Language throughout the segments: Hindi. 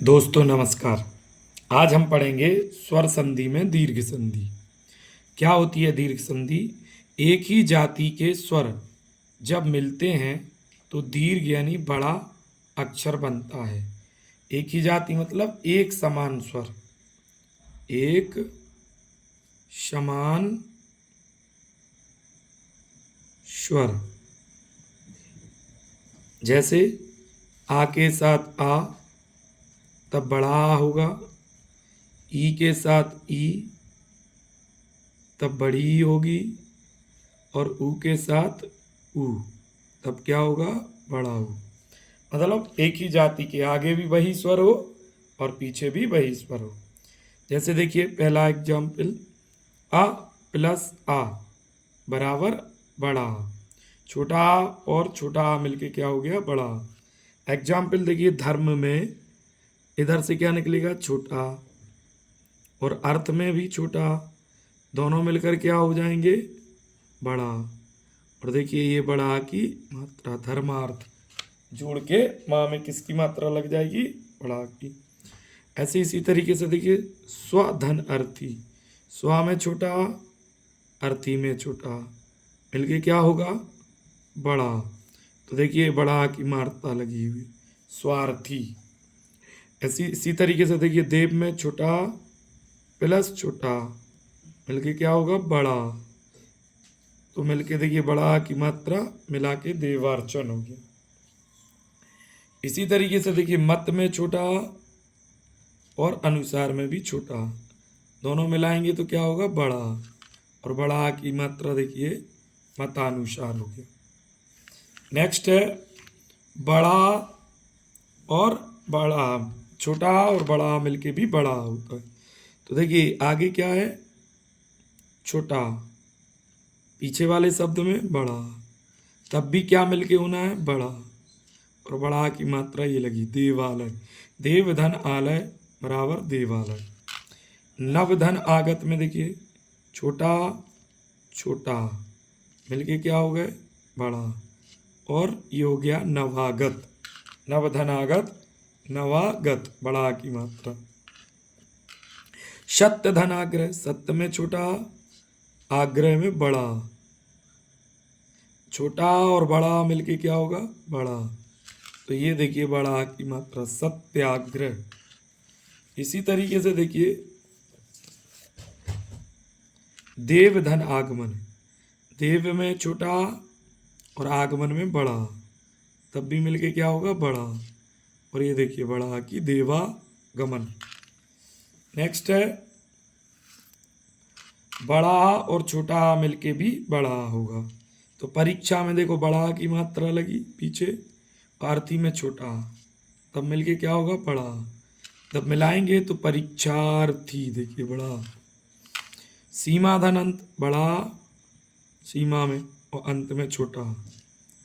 दोस्तों नमस्कार। आज हम पढ़ेंगे स्वर संधि में दीर्घ संधि। क्या होती है दीर्घ संधि? एक ही जाति के स्वर जब मिलते हैं तो दीर्घ यानी बड़ा अक्षर बनता है। एक ही जाति मतलब एक समान स्वर, एक समान स्वर। जैसे आ के साथ आ तब बड़ा आ होगा, ई के साथ ई तब बड़ी ई होगी, और ऊ के साथ ऊ तब क्या होगा? बड़ा ऊ। मतलब एक ही जाति के आगे भी वही स्वर हो और पीछे भी वही स्वर हो। जैसे देखिए पहला एग्जाम्पल, आ प्लस आ बराबर बड़ा आ। छोटा आ और छोटा आ मिलके क्या हो गया? बड़ा आ। एग्जाम्पल देखिए, धर्म में इधर से क्या निकलेगा? छोटा, और अर्थ में भी छोटा, दोनों मिलकर क्या हो जाएंगे? बड़ा। और देखिए ये बड़ा की मात्रा धर्मार्थ जोड़ के माँ में किसकी मात्रा लग जाएगी? बड़ा की। ऐसे इसी तरीके से देखिए स्वधन अर्थी, स्व में छोटा, अर्थी में छोटा, मिलके क्या होगा? बड़ा। तो देखिए बड़ा की मात्रा लगी हुई, स्वार्थी। ऐसी इसी तरीके से देखिए देव में छोटा प्लस छोटा मिलके क्या होगा? बड़ा। तो मिलके देखिए बड़ा की मात्रा मिला के देवार्चन हो गया। इसी तरीके से देखिए मत में छोटा और अनुसार में भी छोटा, दोनों मिलाएंगे तो क्या होगा? बड़ा। और बड़ा की मात्रा देखिए मतानुसार हो गया। नेक्स्ट है बड़ा और बड़ा, छोटा और बड़ा मिलके भी बड़ा होता है। तो देखिए आगे क्या है? छोटा, पीछे वाले शब्द में बड़ा, तब भी क्या मिलके होना है? बड़ा। और बड़ा की मात्रा ये लगी देवालय, देव धन आलय बराबर देवालय। नव धन आगत में देखिए छोटा छोटा मिलके क्या हो गए? बड़ा। और ये हो गया नवागत, नव धन आगत नवागत, बड़ा की मात्रा। सत्य धन आग्रह, सत्य में छोटा, आग्रह में बड़ा, छोटा और बड़ा मिलके क्या होगा? बड़ा। तो ये देखिए बड़ा की मात्रा सत्याग्रह। इसी तरीके से देखिए देव धन आगमन, देव में छोटा और आगमन में बड़ा, तब भी मिलके क्या होगा? बड़ा। और ये देखिए बड़ा की देवागमन। नेक्स्ट है बड़ा और छोटा मिलके भी बड़ा होगा। तो परीक्षा में देखो बड़ा की मात्रा लगी पीछे, आरती में छोटा, तब मिलके क्या होगा? बड़ा। तब मिलाएंगे तो परीक्षार्थी देखिए बड़ा। सीमा धन अंत, बड़ा सीमा में और अंत में छोटा,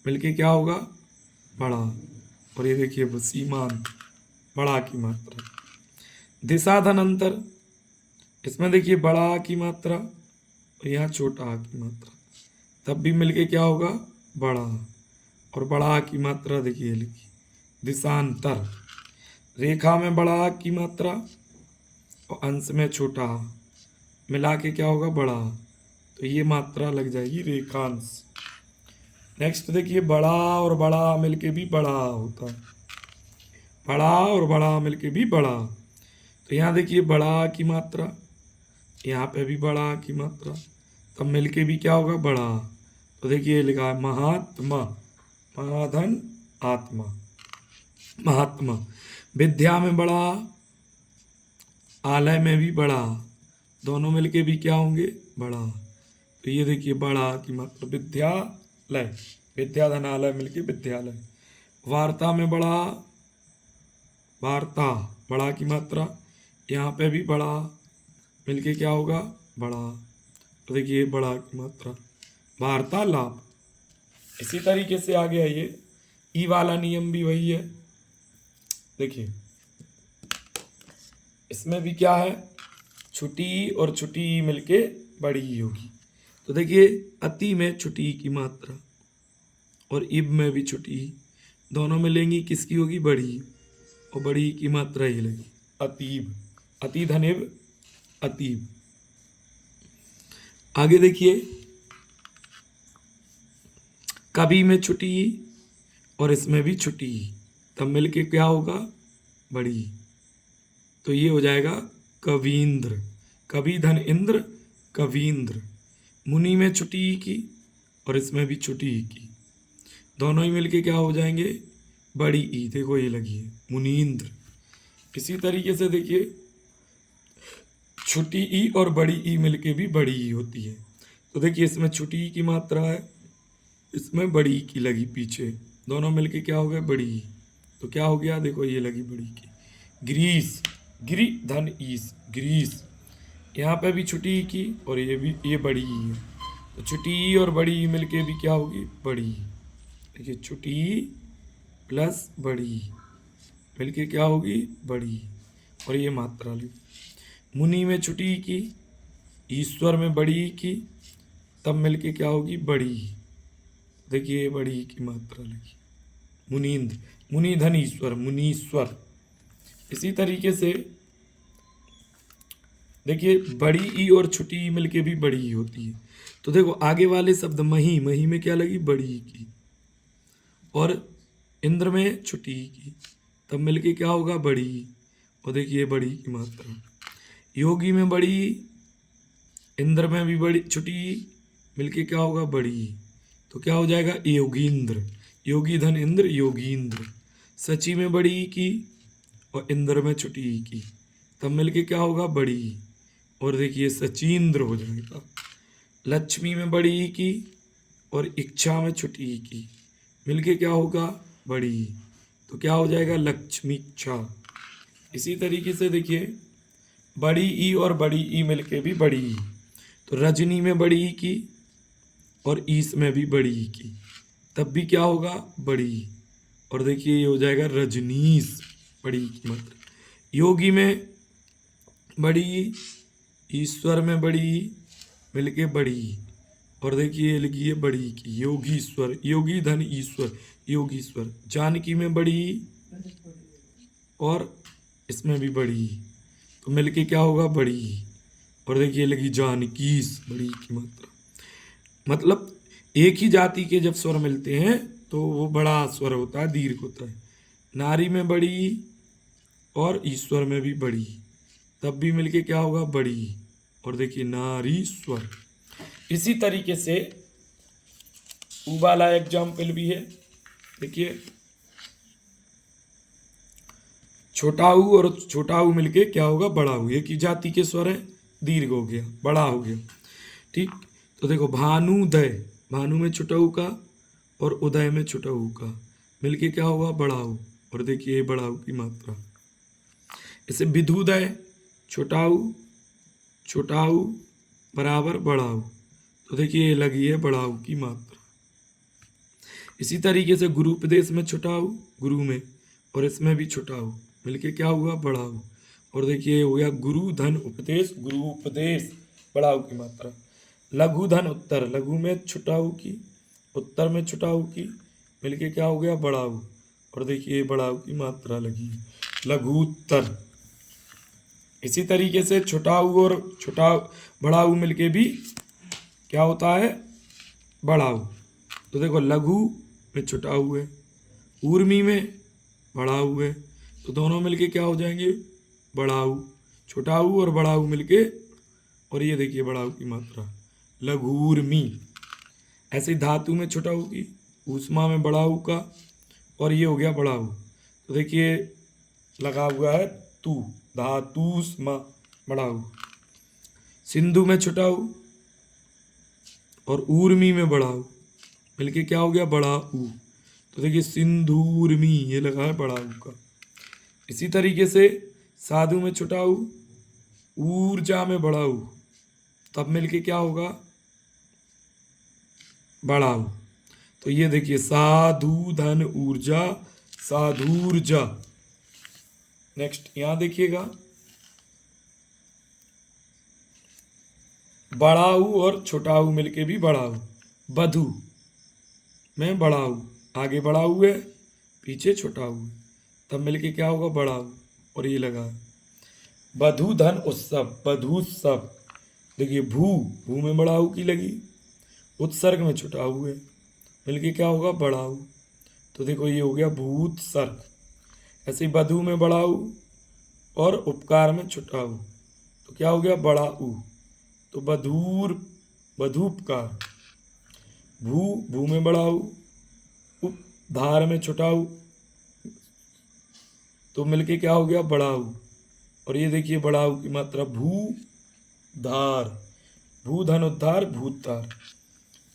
मिलके क्या होगा? बड़ा। और ये देखिए सीमांत, बड़ा की मात्रा। दिशा धन अंतर, इसमें देखिए बड़ा की मात्रा और यहाँ छोटा की मात्रा, तब भी मिलके क्या होगा? बड़ा। और बड़ा की मात्रा देखिए लिखी दिशांतर। रेखा में बड़ा की मात्रा और अंश में छोटा, मिला के क्या होगा? बड़ा। तो ये मात्रा लग जाएगी रेखांश। नेक्स्ट देखिए बड़ा और बड़ा मिलके भी बड़ा होता है, बड़ा और बड़ा मिलके भी बड़ा। तो यहाँ देखिए बड़ा की मात्रा, यहाँ पे भी बड़ा की मात्रा, तब मिलके भी क्या होगा? बड़ा। तो देखिए लिखा है महात्मा, महाधन आत्मा, महात्मा। विद्या में बड़ा, आलय में भी बड़ा, दोनों मिलके भी क्या होंगे? बड़ा। तो ये देखिए बड़ा की मात्रा विद्यालय, विद्या धन आलय मिलके विद्यालय। वार्ता में बड़ा, वार्ता, बड़ा की मात्रा, यहाँ पे भी बड़ा, मिलके क्या होगा? बड़ा। तो देखिए बड़ा की मात्रा वार्तालाप। इसी तरीके से आगे आइए, ई वाला नियम भी वही है। देखिए इसमें भी क्या है? छुटी और छुटी मिलके बड़ी ही होगी। तो देखिए अति में छुटी की मात्रा और इब में भी छुटी, दोनों मिलेंगी किसकी होगी? बड़ी। और बड़ी ई की मात्रा ये लगी, अतीब, अति धनिब, अतीब। आगे देखिए, कभी में छोटी ई और इसमें भी छोटी ई, तब मिलके क्या होगा, बड़ी ई। तो ये हो जाएगा कवींद्र, कवि धन इंद्र, कवींद्र। मुनि में छोटी ई की और इसमें भी छोटी ई की, दोनों ही मिलके क्या हो जाएंगे, बड़ी ई। देखो ये लगी है, मुनींद्र। इसी तरीके से देखिए, छोटी ई और बड़ी ई मिलके भी बड़ी ई होती है। तो देखिए इसमें छोटी ई की मात्रा है, इसमें बड़ी ई की लगी पीछे, दोनों मिलके क्या हो गया, बड़ी ई। तो क्या हो गया, देखो ये लगी बड़ी की, ग्रीस, गिरी धन ईस, ग्रीस। यहाँ पे भी छोटी ई की और ये भी, ये बड़ी ई है। तो छोटी ई और बड़ी ई मिलके भी क्या होगी, बड़ी ई। देखिए छोटी ई प्लस बड़ी ई मिलके क्या होगी, बड़ी ई। और ये मात्रा ली, मुनि में छोटी ई की, ईश्वर में बड़ी ई की, तब मिलके क्या होगी, बड़ी ई। देखिए बड़ी ई की मात्रा लगी, मुनींद्र, मुनि धन ईश्वर, मुनीश्वर। इसी तरीके से देखिए बड़ी ई और छोटी ई मिलके भी बड़ी ई होती है। तो देखो आगे वाले शब्द मही, मही में क्या लगी, बड़ी ई की, और इंद्र में छोटी ई की, तब मिलके क्या होगा, बड़ी ई। और देखिए बड़ी ई की मात्रा, योगी में बड़ी ई, इंद्र में भी बड़ी छोटी ई, मिलके क्या होगा, बड़ी ई। तो क्या हो जाएगा, योगींद्र, योगी धन इंद्र, योगींद्र। सची में बड़ी ई की और इंद्र में छोटी ई की, तब मिलके क्या होगा, बड़ी ई। और देखिए सचींद्र हो जाएगा। लक्ष्मी में बड़ी ई की और इच्छा में छोटी ई की, मिलके क्या होगा, बड़ी ई। तो क्या हो जाएगा, लक्ष्मीच्छा। इसी तरीके से देखिए, बड़ी ई और बड़ी ई मिलके भी बड़ी ई। तो रजनी में बड़ी ई की और ईस में भी बड़ी ई की, तब भी क्या होगा, बड़ी ई। और देखिए ये हो जाएगा रजनीश, बड़ी ई की मात्रा। योगी में बड़ी ई, ईश्वर में बड़ी ई, मिलके बड़ी ई। और देखिए ये लिखी है बड़ी ई की, योगीश्वर, योगी धन ईश्वर, योगीश्वर। जानकी में बड़ी ई और इसमें भी बड़ी ई, तो मिलके क्या होगा, बड़ी ई। और देखिए लगी जानकीस, बड़ी ई की मात्रा। मतलब एक ही जाति के जब स्वर मिलते हैं तो वो बड़ा स्वर होता है, दीर्घ होता है। नारी में बड़ी ई और ईश्वर में भी बड़ी ई, तब भी मिलके क्या होगा, बड़ी ई। और देखिए नारीश्वर। इसी तरीके से ऊ वाला एग्जाम्पल भी है। देखिए छोटा ऊ और छोटा ऊ मिलके क्या होगा, बड़ा ऊ। एक ही जाति के स्वर है, दीर्घ हो गया, बड़ा हो गया, ठीक। तो देखो भानुदय, भानु में छोटा ऊ का और उदय में छोटा ऊ का, मिलके क्या होगा, बड़ा ऊ। और देखिए बड़ा ऊ की मात्रा। इसे विधुदय, छोटा ऊ बराबर बड़ा ऊ, तो देखिए ये लगी है बड़ा ऊ की मात्रा। इसी तरीके से गुरु उपदेश में छोटा ऊ, गुरु में, और इसमें भी छोटा ऊ, मिलके क्या हुआ, बड़ा ऊ। और देखिए हो गया गुरु धन उपदेश, गुरु उपदेश, बड़ा ऊ की मात्रा। लघु धन उत्तर, लघु में छोटा ऊ की, उत्तर में छोटा ऊ की, मिलके क्या हो गया, बड़ा ऊ। और देखिए बड़ा ऊ की मात्रा लगी है, लघुत्तर। इसी तरीके से छोटा ऊ और बड़ा ऊ मिलके भी क्या होता है, बड़ा ऊ। तो देखो लघु में छोटा ऊ है, ऊर्मी में बड़ा ऊ है, तो दोनों मिलके क्या हो जाएंगे, बड़ा ऊ। छोटा ऊ और बड़ा ऊ मिलके, और ये देखिए बड़ा ऊ की मात्रा, लघूर्मी। ऐसे धातु में छोटा ऊ की, ऊष्मा में बड़ा ऊ का, और ये हो गया बड़ा ऊ। तो देखिए लगा हुआ है तू, धातुष्मा, बड़ा ऊ। सिंधु में छोटा ऊ और ऊर्मी में बड़ा ऊ, मिलके क्या हो गया, बड़ा ऊ। तो देखिए सिंधूर्मी, ये लगा है बड़ा ऊ का। इसी तरीके से साधु में छोटा ऊ, ऊर्जा में बड़ा ऊ, तब मिलके क्या होगा, बड़ा ऊ। तो ये देखिए साधु धन ऊर्जा, साधूर्जा। नेक्स्ट यहां देखिएगा, बड़ा ऊ और छोटा ऊ मिलके भी बड़ा ऊ। बधु में बड़ा ऊ, आगे बड़ा ऊ है, पीछे छोटा ऊ है, तब मिलके क्या होगा, बड़ा ऊ। और ये लगा है बधू धन उत्सव, बधूत्सव। देखिए भू, भू में बड़ा ऊ की लगी, उत्सर्ग में छोटा ऊ है, मिलके क्या होगा, बड़ा ऊ। तो देखो ये हो गया भूत्सर्ग। ऐसे ही बधू में बड़ा ऊ और उपकार में छोटा ऊ, तो क्या हो गया, बड़ा ऊ। तो बधूर, बधूपकार। भू, भू में बड़ा ऊ, उप, धार में छोटा ऊ, तो मिलके क्या हो गया, बड़ा ऊ। और ये देखिए बड़ा ऊ की मात्रा भू धार, भू धन उद्धार, भूतार।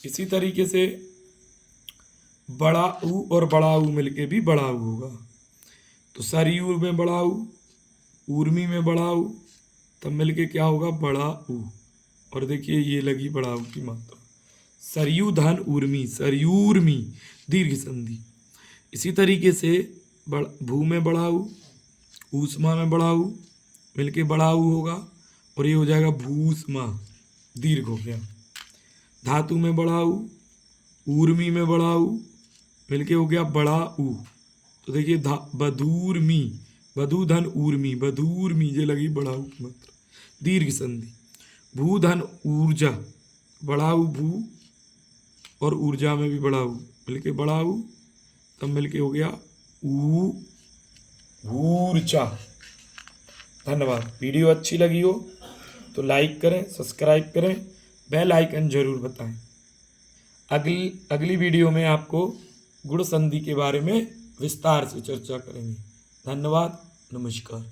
इसी तरीके से बड़ा ऊ और बड़ा ऊ मिलके भी बड़ा ऊ होगा। तो सरयू में बड़ा ऊ, ऊर्मी में बड़ा ऊ, तब मिलके क्या होगा, बड़ा ऊ। और देखिए ये लगी बड़ा ऊ की मात्रा, सरयू धन ऊर्मी, सरयूर्मी, दीर्घ संधि। इसी तरीके से भू में बड़ा ऊ, ऊष्मा में बड़ा ऊ, मिलके बड़ा ऊ होगा, और ये हो जाएगा भूष्मा, दीर्घ हो गया। धातु में बड़ा ऊ, ऊर्मी में बड़ा ऊ, मिलके हो गया बड़ा ऊ। तो देखिए बधूर्मी, बधू धन ऊर्मी, बधूर्मी, ये लगी बड़ा ऊ की मात्रा, दीर्घ संधि। भू धन ऊर्जा, बड़ा ऊ भू, और ऊर्जा में भी बड़ा ऊ, मिलके बड़ा ऊ, तब मिलके हो गया ऊ, ऊर्जा। धन्यवाद। वीडियो अच्छी लगी हो तो लाइक करें, सब्सक्राइब करें, बेल आइकन जरूर बताएं। अगली वीडियो में आपको गुण संधि के बारे में विस्तार से चर्चा करेंगे। धन्यवाद, नमस्कार।